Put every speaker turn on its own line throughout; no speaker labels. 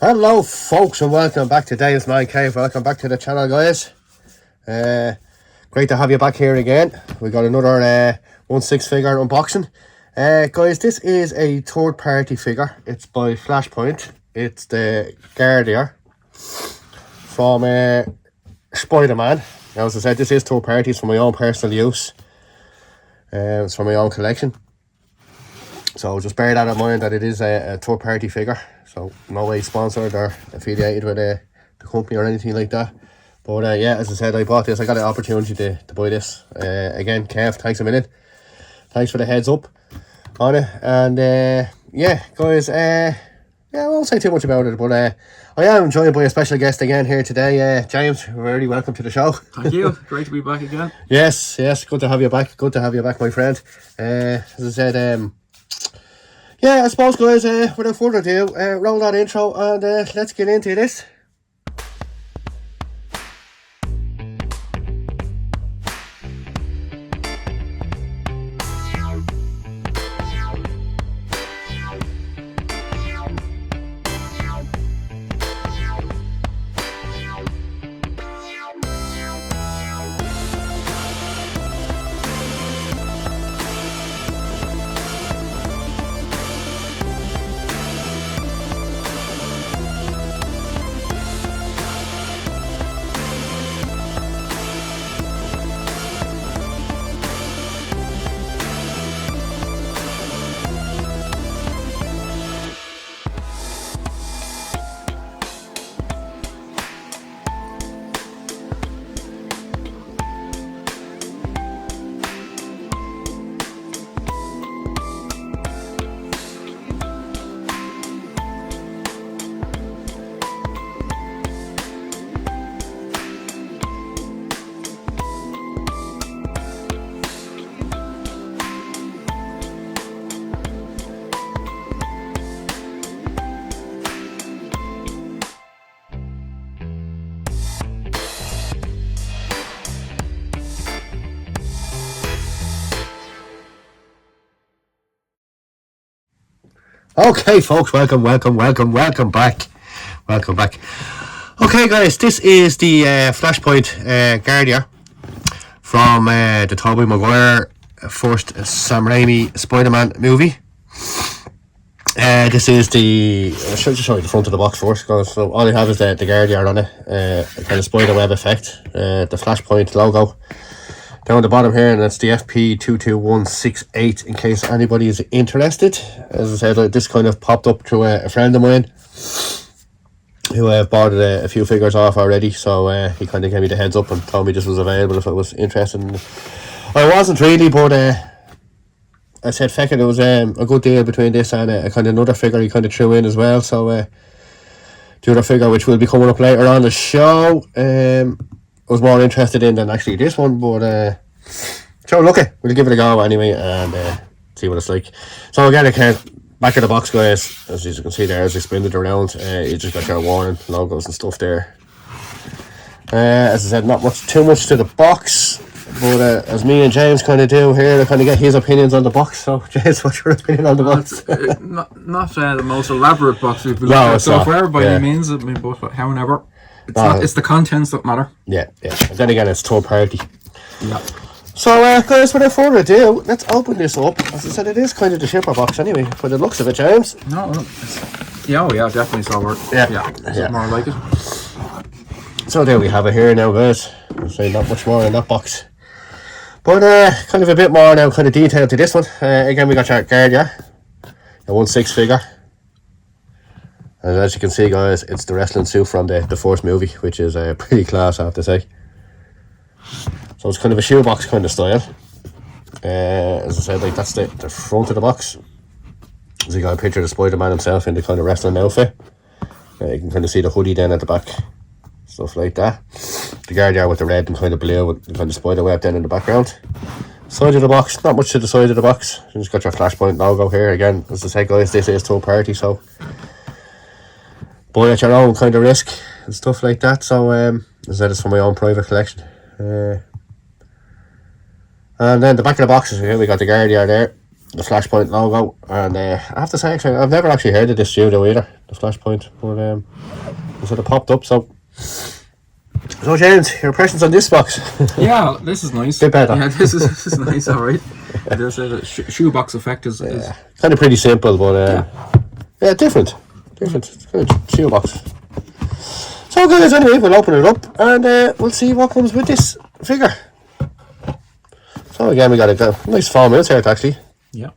Hello folks and welcome back to Dave's Man Cave. Welcome back to the channel, guys. Great to have you back here again. We got another 1/6 figure unboxing. Guys, this is a third party figure. It's by Flashpoint. It's the Guardian from Spider-Man. Now, as I said, this is third party. It's for my own personal use. It's for my own collection. So just bear that in mind that it is a third party figure. So no way sponsored or affiliated with the company or anything like that. But yeah, as I said, I bought this. I got an opportunity to buy this. Again, Kev, thanks a million. Thanks for the heads up on it. And yeah, guys, yeah, I won't say too much about it, but I am joined by a special guest again here today. James, very welcome to the show.
Thank you. Great to be back again.
Yes, good to have you back. Good to have you back, my friend. As I said, yeah, I suppose, guys, without further ado, roll that intro and let's get into this. Okay, folks, welcome back. Welcome back. Okay, guys, this is the Flashpoint Guardian from the Toby Maguire first Sam Rami Spider-Man movie. This is the... I should just show you the front of the box first, because so all you have is the Guardian on it. Kind of spider web effect. The Flashpoint logo down the bottom here, and that's the FP22168 in case anybody is interested. As I said, this kind of popped up to a friend of mine who I've bought a few figures off already, so he kind of gave me the heads up and told me this was available if I was interested. I wasn't really, but I said feck it, there was a good deal between this and a kind of another figure he kind of threw in as well. So the other figure, which will be coming up later on the show, I was more interested in than actually this one, but so look it, we'll give it a go anyway and see what it's like. So again, back of the box, guys, as you can see there, as I spin it around, you just got your warning logos and stuff there. As I said, not too much to the box, but as me and James kind of do here, I kind of get his opinions on the box. So James, what's your opinion on the box?
Not the most elaborate box we've looked at so far by any means. I mean, but however, it's the contents that matter.
Yeah. And then again, it's third party.
Yeah.
So guys, without further ado, let's open this up. As I said, it is kind of the shipper box anyway, for the looks of it, James.
No, yeah, definitely silver.
Yeah.
More like it.
So there we have it here now, guys. I'll say not much more in that box, but kind of a bit more now, kind of detail to this one. Again, we got your Guardian, a 1/6 figure. And as you can see, guys, it's the wrestling suit from the first movie, which is pretty class, I have to say. So it's kind of a shoebox kind of style. As I said, like that's the front of the box. So you got a picture of the Spider-Man himself in the kind of wrestling outfit. You can kind of see the hoodie then at the back, stuff like that. The Guardian with the red and kind of blue with the kind of spider web then in the background. Side of the box, not much to the side of the box. You just got your Flashpoint logo here. Again, as I said, guys, this is third party, so buy at your own kind of risk and stuff like that. So as I said, it's for my own private collection. And then the back of the boxes here, we got the Guardian there. the Flashpoint logo, and I have to say, actually, I've never actually heard of this judo either, the Flashpoint, but it sort of popped up. So James, your impressions on this box?
Yeah, this is nice.
Bit better.
Yeah, this is nice. All right. There's a shoebox effect is
kind of pretty simple, but yeah, different. It's good shoebox. So guys, anyway, we'll open it up and we'll see what comes with this figure. So again, we got a nice foam insert actually.
Yeah.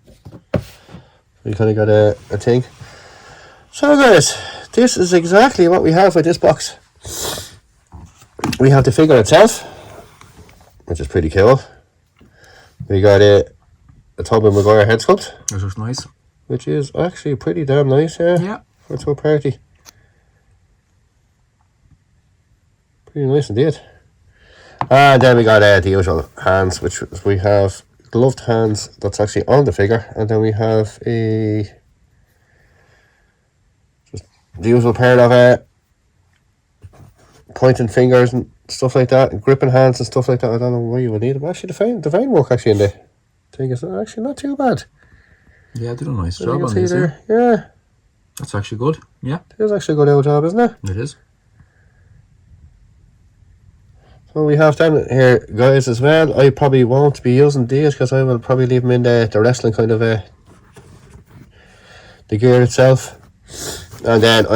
We kind of got a thing. So guys, this is exactly what we have with this box. We have the figure itself, which is pretty cool. We got a Toby Maguire head sculpt.
This is nice.
Which is actually pretty damn nice,
yeah.
For a tour party. Pretty nice indeed. And then we got the usual hands, which we have gloved hands that's actually on the figure, and then we have just the usual pair of pointing fingers and stuff like that, and gripping hands and stuff like that. I don't know why you would need them. Actually, the vein work actually in the thing is actually not too bad.
Yeah, I did a nice job on
these
there.
Yeah.
That's actually good. Yeah.
It is actually a good old job, isn't it?
It is.
So we have them here, guys, as well. I probably won't be using these because I will probably leave them in the wrestling kind of the gear itself. And then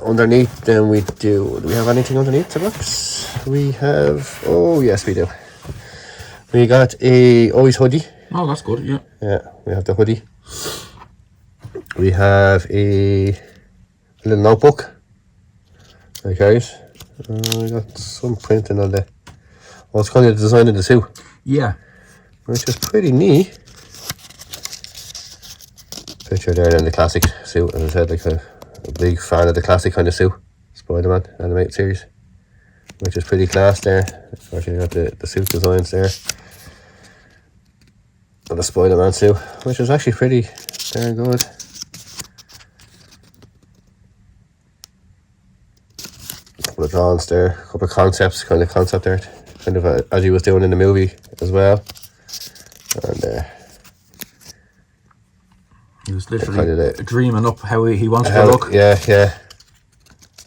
underneath, then do we have anything underneath the box? We have, oh yes we do. We got a always hoodie.
Oh, that's good, yeah.
Yeah, we have the hoodie. We have a little notebook. There, guys. We got some printing on the. Well, it's kind of the design of the suit.
Yeah.
Which is pretty neat. Picture there in the classic suit, as I said, like a big fan of the classic kind of suit. Spider-Man animated series. Which is pretty class there. Of course, you got the suit designs there. And the Spider-Man suit, which is actually pretty darn good. Couple of drawings there, a couple of concept art, kind of as he was doing in the movie as well. And
he was literally dreaming up how he wants to look.
Yeah.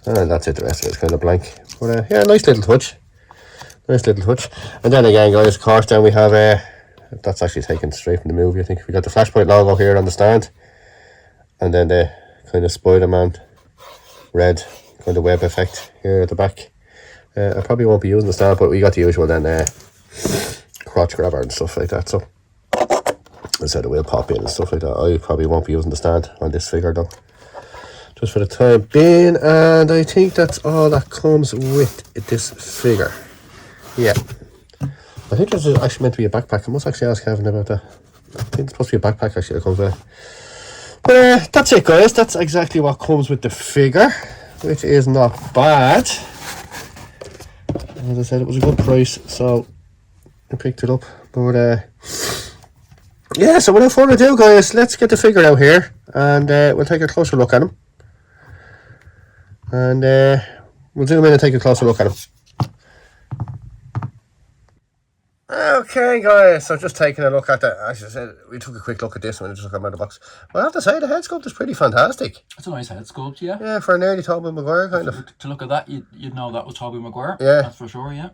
And that's it, the rest of it's kind of blank. But yeah, nice little touch. And then again, guys, of course, then we have that's actually taken straight from the movie. I think we got the Flashpoint logo here on the stand, and then the kind of Spider-Man red kind of web effect here at the back. I probably won't be using the stand, but we got the usual then crotch grabber and stuff like that. So I said it will pop in and stuff like that. I probably won't be using the stand on this figure though, just for the time being. And I think that's all that comes with this figure. Yeah. I think this is actually meant to be a backpack. I must actually ask Kevin about that. I think it's supposed to be a backpack actually that comes with it. But that's it, guys. That's exactly what comes with the figure, which is not bad. As I said, it was a good price, so I picked it up. But yeah, so without further ado, guys, let's get the figure out here, and we'll take a closer look at him. And we'll zoom in and take a closer look at him. Okay, guys, so just taking a look at that. As I said, we took a quick look at this when I just looked out of the box. Well, I have to say, the head sculpt is pretty fantastic.
It's a nice head sculpt, yeah.
Yeah, for an early Toby Maguire, kind of.
To look at that, you'd know that was Toby Maguire.
Yeah.
That's for sure, yeah.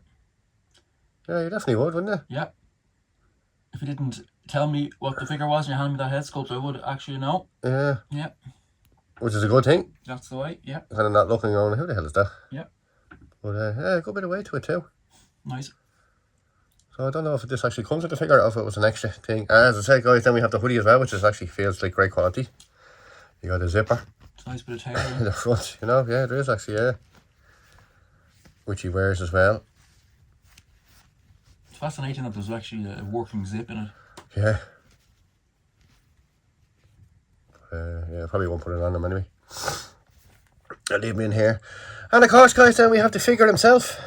Yeah, you definitely would, wouldn't you?
Yeah. If you didn't tell me what the figure was and you handed me that head sculpt, I would actually know.
Yeah.
Yeah.
Which is a good thing.
That's the way, yeah.
Kind of not looking around, who the hell is that?
Yeah.
But yeah, a good bit of weight to it too.
Nice.
So I don't know if this actually comes with the figure or if it was an extra thing. As I said, guys, then we have the hoodie as well, which is actually feels like great quality. You got a zipper.
It's a nice bit of tail
in the front, you know, yeah, there is actually, yeah. Which he wears as well.
It's fascinating that there's actually a working zip in it.
Yeah. Yeah, I probably won't put it on him anyway. I'll leave him in here. And of course, guys, then we have the figure himself,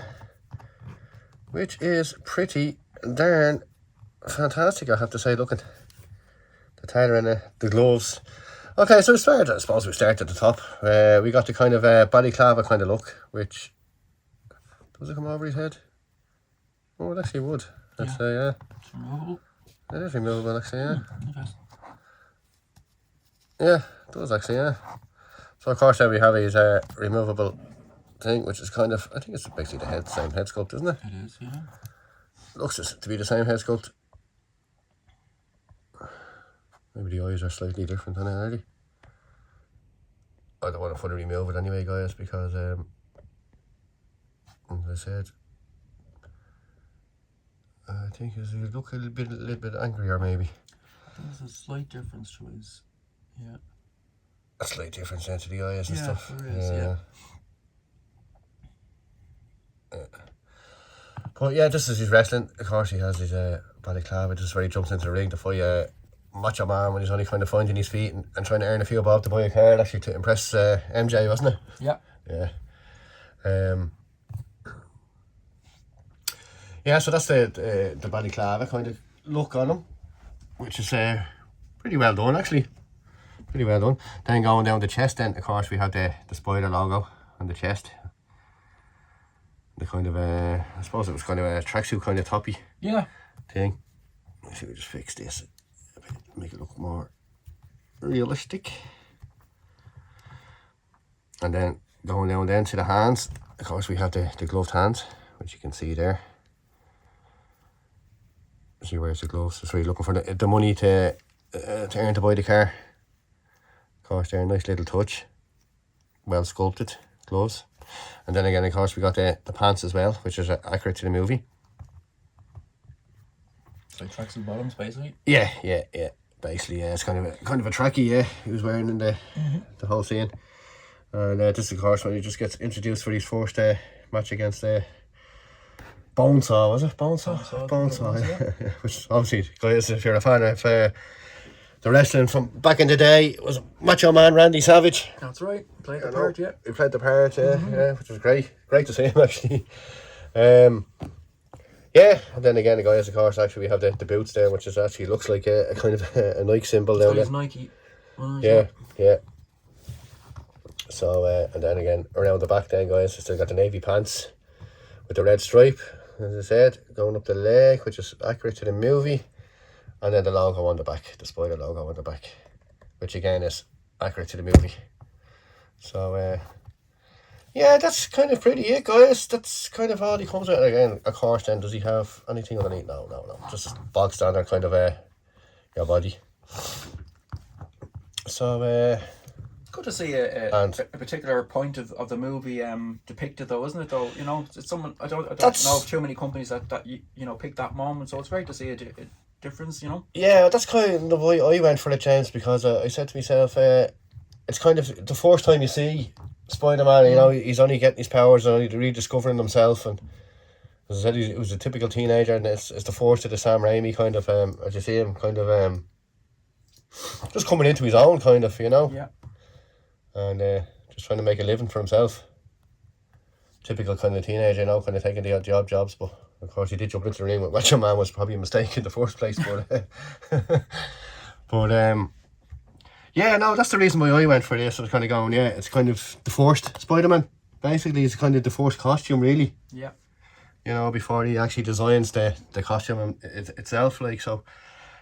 which is pretty darn fantastic, I have to say. Look at the tailor and the gloves. Okay, so I suppose we start at the top. We got the kind of balaclava kind of look, which, does it come over his head? Oh, it actually would. I'd say, yeah.
It's removable.
It is removable, actually, yeah.
It is.
Yeah, it does, actually, yeah. So, of course, then we have his removable thing, which is kind of, I think it's basically the same head sculpt, isn't it?
It is, yeah.
Looks to be the same head sculpt. Maybe the eyes are slightly different than it already. I don't want to fully remove it anyway, guys, because as I said, I think he look a little bit angrier, maybe.
There's a slight difference to his, yeah.
A slight difference into the eyes and stuff.
There is, yeah.
But yeah, this is his wrestling. Of course, he has his balaclava. This is where he jumps into the ring to fight Macho Man when he's only kind of finding his feet and trying to earn a few bob to buy a car, actually, to impress MJ, wasn't it?
Yeah.
Yeah. Yeah, so that's the balaclava kind of look on him, which is pretty well done, actually. Pretty well done. Then going down the chest, then of course we have the spider logo on the chest. The kind of I suppose it was kind of a tracksuit kind of toppy thing. Let's see, we just fix this a bit, make it look more realistic. And then going down then to the hands, of course we have the gloved hands, which you can see there. See, where's the gloves? That's where you're looking for the money to earn to buy the car. Of course, they're a nice little touch. Well sculpted gloves. And then again, of course, we got the pants as well, which is accurate to the movie.
It's like tracksuit bottoms, basically.
Yeah. Basically, yeah, it's kind of a trackie, yeah, he was wearing in the whole scene. And this, of course, when he just gets introduced for his first match against Bonesaw, was it? Bonesaw, yeah. Which obviously, guys, if you're a fan of the wrestling from back in the day, it was Macho Man Randy Savage.
That's right. Played the part, yeah.
He played the part, yeah, which was great. Great to see him, actually. Yeah, and then again, the guys, of course, actually we have the boots there, which is actually looks like a kind of a Nike symbol down there.
Nike.
Yeah. So, and then again, around the back then, guys, still got the navy pants with the red stripe, as I said, going up the leg, which is accurate to the movie. And then the logo on the back, the spider logo on the back, which again is accurate to the movie. So, yeah, that's kind of pretty it, guys. That's kind of all he comes with. Again, of course, then, does he have anything underneath? No. Just bog standard kind of your body. So,
good to see a particular point of the movie depicted, though, isn't it? Though, you know, it's someone I don't know of too many companies that you know pick that moment. So it's great to see a difference, you know.
Yeah, that's kind of why I went for the chance, because I said to myself, it's kind of the first time you see Spider-Man. You know, he's only getting his powers and only rediscovering himself, and as I said, he was a typical teenager, and it's the first of the Sam Rami kind of as you see him kind of just coming into his own, kind of, you know.
Yeah.
And just trying to make a living for himself. Typical kind of teenager, you know, kind of taking the odd jobs, but of course he did jump into the ring with Macho Man, was probably a mistake in the first place, but yeah, no, that's the reason why I went for this. I was kind of going, yeah, it's kind of the first Spider-Man. Basically, it's kind of the first costume, really.
Yeah.
You know, before he actually designs the costume itself, like, so.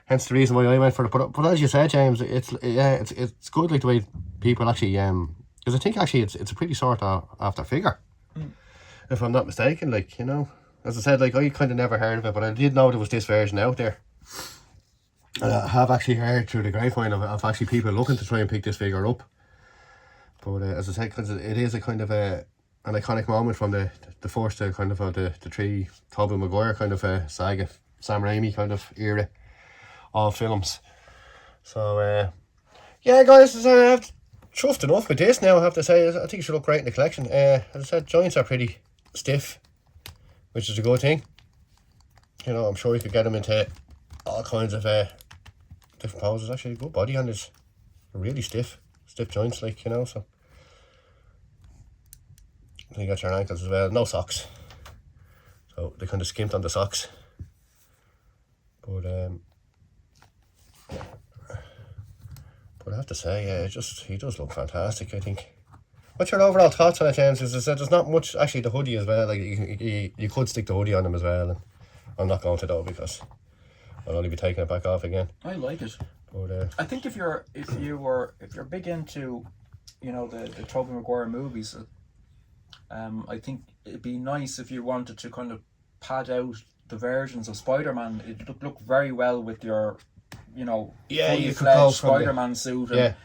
Hence the reason why I went for it. But as you said, James, it's good, like, the way people actually because I think actually it's a pretty sort of after figure, if I'm not mistaken. Like, you know, as I said, like, I kind of never heard of it, but I did know there was this version out there. And I have actually heard through the grapevine of actually people looking to try and pick this figure up. But as I said, because it is a kind of an iconic moment from the first kind of the three Toby Maguire kind of saga, Sam Rami kind of era of films. So yeah, guys, I've chuffed enough with this now, I have to say. I think it should look great in the collection. As I said, joints are pretty stiff, which is a good thing. You know, I'm sure you could get them into all kinds of different poses. Actually, a good body on this, really stiff joints, like, you know. So you got your ankles as well. No socks, so they kind of skimped on the socks. But I have to say, yeah, he does look fantastic, I think. What's your overall thoughts on it, James? As I said, there's not much. Actually, the hoodie as well, like, you could stick the hoodie on him as well, and I'm not going to, though, because I'll only be taking it back off again.
I like it.
But
I think if you're big into, the Toby Maguire movies, I think it'd be nice if you wanted to kind of pad out the versions of Spider-Man. It'd look very well with your, fully
you could go
fledged
from
Spider-Man suit. And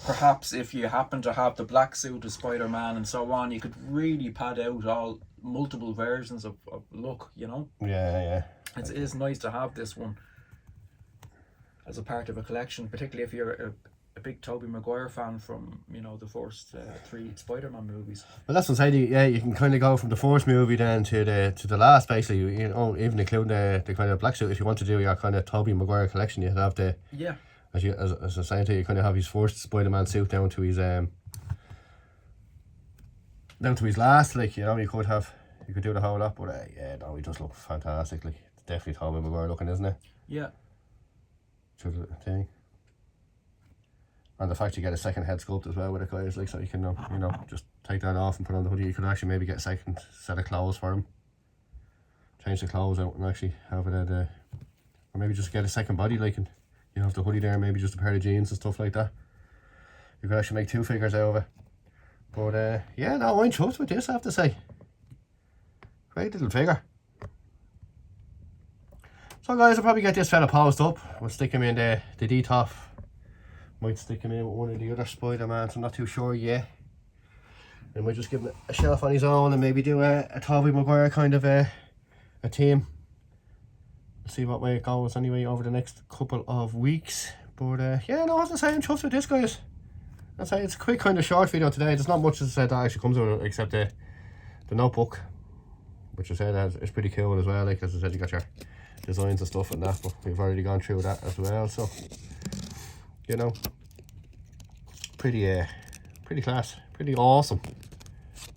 perhaps if you happen to have the black suit of Spider-Man and so on, you could really pad out all multiple versions of look.
Yeah.
It is nice to have this one as a part of a collection, particularly if you're a big Toby Maguire fan from the first 3 Spider-Man movies.
Well, that's what I'm saying. Yeah, you can kind of go from the first movie then to the last, basically. Even including the kind of black suit. If you want to do your kind of Toby Maguire collection, you'd have the as I was saying to you, kind of have his first Spider-Man suit down to his last. Like you could do the whole lot, but he does look fantastic. Like it's definitely Toby Maguire looking, isn't it?
Yeah.
Thing. And the fact you get a second head sculpt as well with it, guys, like so you can just take that off and put on the hoodie. You could actually maybe get a second set of clothes for him. Change the clothes out and actually have it at or maybe just get a second body, like, and you have the hoodie there, maybe just a pair of jeans and stuff like that. You could actually make 2 figures out of it. But I'm chuffed with this, I have to say. Great little figure. So guys, I'll probably get this fella posed up. We'll stick him in the D-top. Might stick him in with one of the other Spider-Mans, I'm not too sure yet. And might just give him a shelf on his own and maybe do a Toby Maguire kind of a team. We'll see what way it goes anyway over the next couple of weeks. But I have to say I'm chuffed with this, guys. I'd say it's a quick kind of short video today. There's not much, as I said, that actually comes with it except the notebook, which I said is pretty cool as well. Like as I said, you got your designs and stuff and that, but we've already gone through that as well. So pretty class, pretty awesome,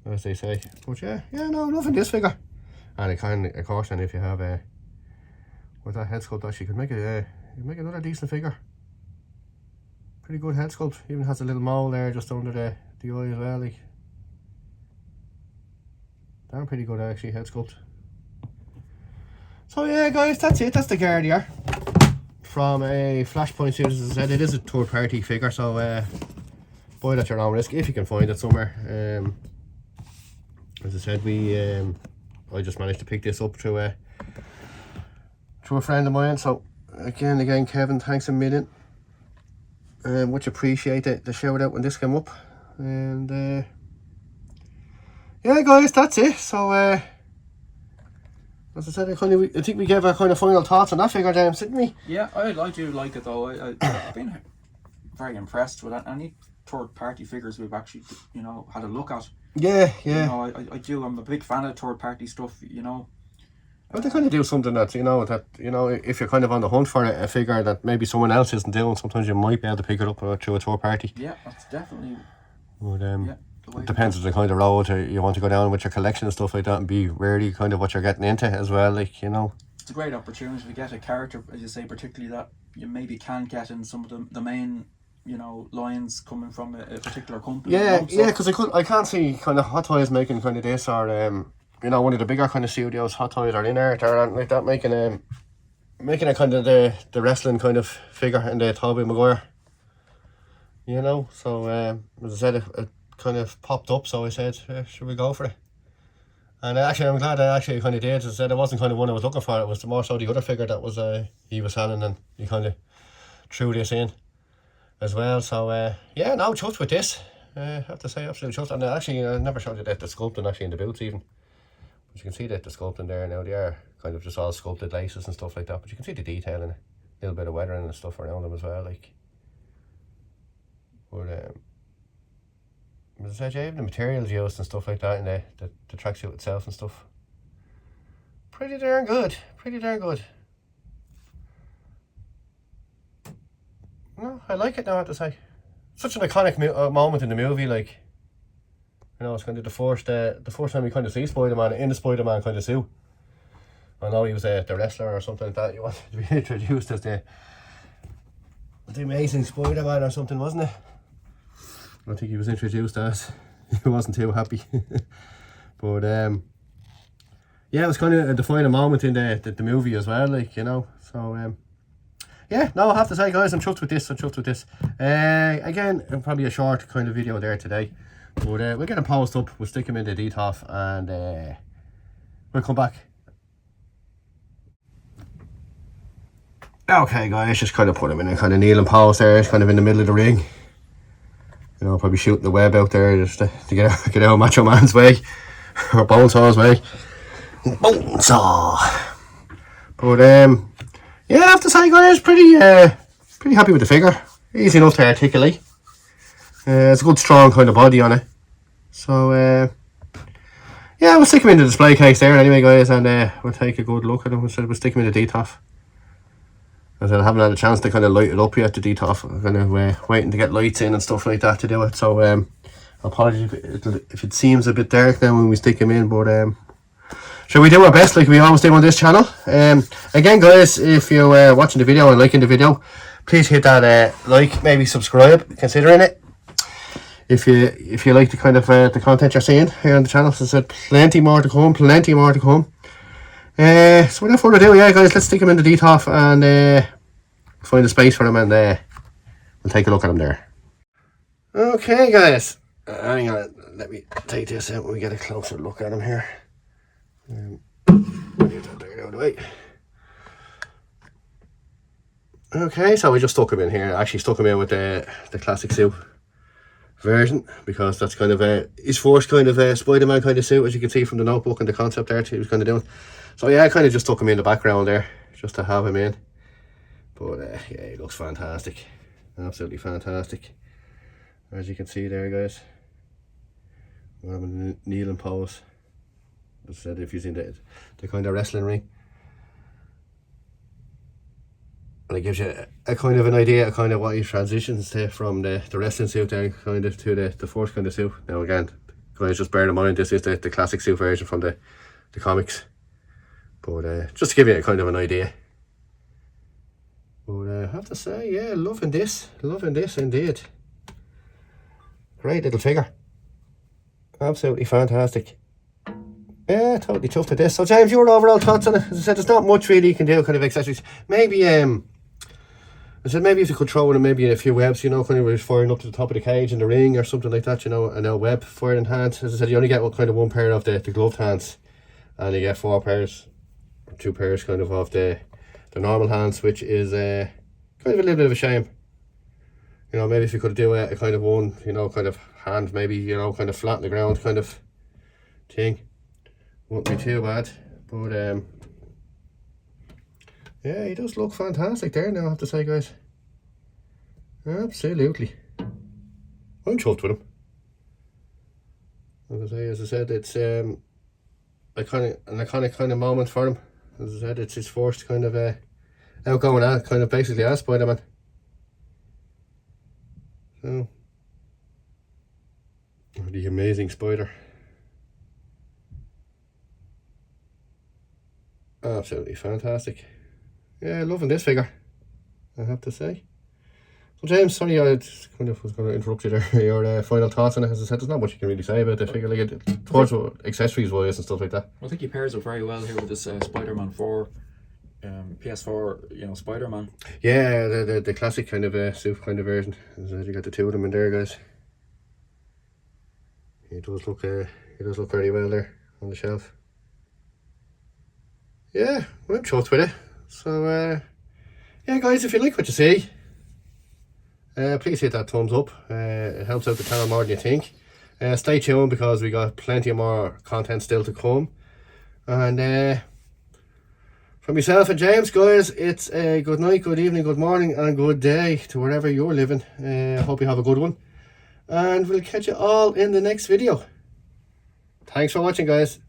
as they say. But loving this figure. And of course, then if you have with that head sculpt, actually, you could make another decent figure. Pretty good head sculpt. Even has a little mole there just under the eye as well. Like, they're pretty good actually, head sculpt. So yeah, guys, that's it. That's the Guardian from a Flashpoint series. As I said, it is a third-party figure, so buy it at your own risk if you can find it somewhere. As I said, I just managed to pick this up through a friend of mine. So again, Kevin, thanks a million. Much appreciate the shout out when this came up. And guys, that's it. So as I said, I think we gave our kind of final thoughts on that figure, James, didn't we?
Yeah, I do like it though. I've been very impressed with any third-party figures we've actually, had a look at.
Yeah.
I do. I'm a big fan of third-party stuff.
Well, they kind of do something that if you're kind of on the hunt for a figure that maybe someone else isn't doing, sometimes you might be able to pick it up through a third party.
Yeah, that's definitely.
But it depends on the kind of road you want to go down with your collection and stuff like that, and be really kind of what you're getting into as well. Like
it's a great opportunity to get a character, as you say, particularly that you maybe can't get in some of the main lines coming from a particular company.
Because I can't see kind of Hot Toys making kind of this, or one of the bigger kind of studios, Hot Toys, are in there like that, making a kind of the wrestling kind of figure in the Toby Maguire. So as I said, it kind of popped up, so I said, should we go for it? And actually, I'm glad I actually kind of did. As I said, it wasn't kind of one I was looking for. It was more so the other figure that was he was selling, and he kind of threw this in as well. So chuffed with this. I have to say, absolutely chuffed. And actually, I never showed you the sculpting actually in the boots even. But you can see that the sculpting there now. They are kind of just all sculpted laces and stuff like that. But you can see the detail and a little bit of weathering and stuff around them as well. Like, but as I said, even the materials used and stuff like that, and the tracksuit itself and stuff, pretty darn good. No, I like it now, I have to say. Such an iconic moment in the movie, like, it's kind of the first time we kind of see Spider-Man in the Spider-Man kind of suit. I know he was the wrestler or something like that. You wanted to be introduced as the Amazing Spider-Man or something, wasn't it? I think he was introduced as. He wasn't too happy. But yeah, it was kind of a defining moment in the movie as well, like, you know. So yeah, no, I have to say, guys, I'm chuffed with this. Again, probably a short kind of video there today, but we'll get him posted up. We'll stick him in the DTOF, and we'll come back. Okay, guys, just kind of put him in a kind of kneeling pose there, kind of in the middle of the ring. You know, probably shooting the web out there just to get out of Macho Man's way, or Bonesaw's way. Bonesaw. But yeah, I have to say, guys, pretty happy with the figure. Easy enough to articulate. It's a good, strong kind of body on it. So yeah, we'll stick him in the display case there anyway, guys, and we'll take a good look at him. We'll stick him in the DTOF. As I haven't had a chance to kind of light it up yet, the DTOF. I'm kind of waiting to get lights in and stuff like that to do it. So apologies if it seems a bit dark now when we stick him in, but shall we do our best like we always do on this channel? Again, guys, if you're watching the video and liking the video, please hit that like, maybe subscribe, considering it. If you like the kind of the content you're seeing here on the channel. As I said, plenty more to come. So without further ado, yeah, guys, let's stick him in the DTOF and find a space for him, and we'll take a look at him there. Okay, guys, hang on, let me take this out when we get a closer look at him here. Get that there out of the way. Okay, so we just stuck him in here. I actually stuck him in with the classic suit version, because that's kind of his first kind of Spider-Man kind of suit, as you can see from the notebook and the concept art he was kind of doing. So yeah, I kind of just stuck him in the background there, just to have him in. But yeah, he looks fantastic. Absolutely fantastic. As you can see there, guys. I'm in a kneeling pose. As I said, if you've seen the kind of wrestling ring. And it gives you a kind of an idea of kind of what he transitions to from the wrestling suit there, kind of to the first kind of suit. Now again, guys, just bear in mind, this is the classic suit version from the comics. But just to give you a kind of an idea. But I have to say, yeah, loving this indeed. Great little figure. Absolutely fantastic. Yeah, totally chuffed with this. So James, your overall thoughts on it? As I said, there's not much really you can do, kind of accessories. Maybe I said maybe if you could throw in maybe a few webs, you know, kind of firing up to the top of the cage in the ring or something like that, you know, and a web firing hands. As I said, you only get one pair of the gloved hands, and you get 4 pairs, 2 pairs kind of the normal hands, which is kind of a little bit of a shame. You know, maybe if you could do a kind of one, you know, kind of hand, maybe, you know, kind of flat on the ground kind of thing, wouldn't be too bad. But yeah, he does look fantastic there now, I have to say, guys. Absolutely. I'm chuffed with him. As I said, it's an iconic kind of moment for him. As I said, it's his first kind of outgoing ad, kind of basically as Spider-Man. So, the amazing Spider. Absolutely fantastic. Yeah, loving this figure, I have to say. So James, sorry, I just kind of was going to interrupt you there. Your final thoughts on it. As I said, there's not much you can really say about the figure, like towards accessories wise and stuff like that.
I think he pairs up very well here with this Spider-Man 4, PS4, you know, Spider-Man.
Yeah, the classic kind of suit kind of version. As I said, you got the 2 of them in there, guys. He does look very well there on the shelf. Yeah, I'm chuffed with it. So yeah, guys, if you like what you see, please hit that thumbs up. It helps out the channel more than you think. Stay tuned, because we got plenty more content still to come. And from myself and James, guys, it's a good night, good evening, good morning, and good day to wherever you're living. I hope you have a good one, and we'll catch you all in the next video. Thanks for watching, guys.